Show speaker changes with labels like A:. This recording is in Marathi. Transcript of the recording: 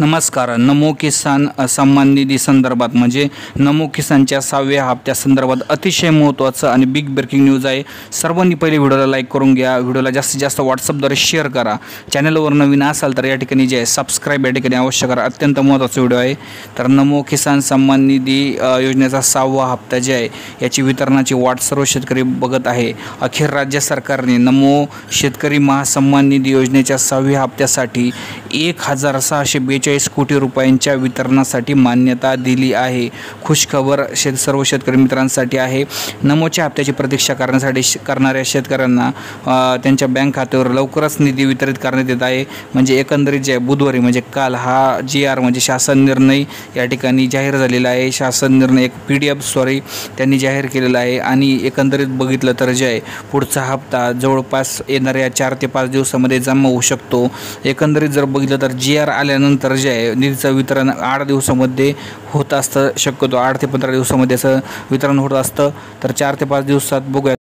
A: नमस्कार. नमो किसान सन्मान निधी संदर्भात म्हणजे नमो किसानच्या 6व्या हप्त्यासंदर्भात अतिशय महत्त्वाचं आणि बिग ब्रेकिंग न्यूज आहे. सर्वांनी पहिले व्हिडिओला लाईक करून घ्या, व्हिडिओला जास्तीत जास्त व्हॉट्सअपद्वारे शेअर करा. चॅनलवर नवीन असाल तर या ठिकाणी जे आहे सबस्क्राईब या ठिकाणी अवश्य करा. अत्यंत महत्त्वाचा व्हिडिओ आहे. तर नमो किसान सन्मान निधी योजनेचा 6वा हप्ता जे आहे याची वितरणाची वाट सर्व शेतकरी बघत आहे. अखेर राज्य सरकारने नमो शेतकरी महासन्मान निधी योजनेच्या 6व्या हप्त्यासाठी 1642 कोटी रुपयांच्या वितरणासाठी मान्यता दिली आहे. खुशखबर सर्व शेतकरी मित्रांसाठी आहे. नमोच्या हप्त्याची प्रतीक्षा करणाऱ्या शेतकऱ्यांना त्यांच्या बँक खात्यावर लवकरच निधी वितरित करण्यात येत आहे. म्हणजे एकंदरीत जे बुधवारी म्हणजे काल हा GR म्हणजे शासन निर्णय या ठिकाणी जाहीर झालेला आहे. शासन निर्णय एक PDF त्यांनी जाहीर केलेला आहे आणि एकंदरीत बघितलं तर जे आहे पुढचा हप्ता जवळपास येणाऱ्या 4 ते 5 दिवसामध्ये जमा होऊ शकतो. एकंदरीत जर बघितलं तर GR आल्यानंतर जे आहे निधीचं वितरण 8 दिवसामध्ये होत असतं. शक्यतो 8 ते 15 दिवसामध्ये असं वितरण होत असतं. तर 4 ते 5 दिवसात बघूया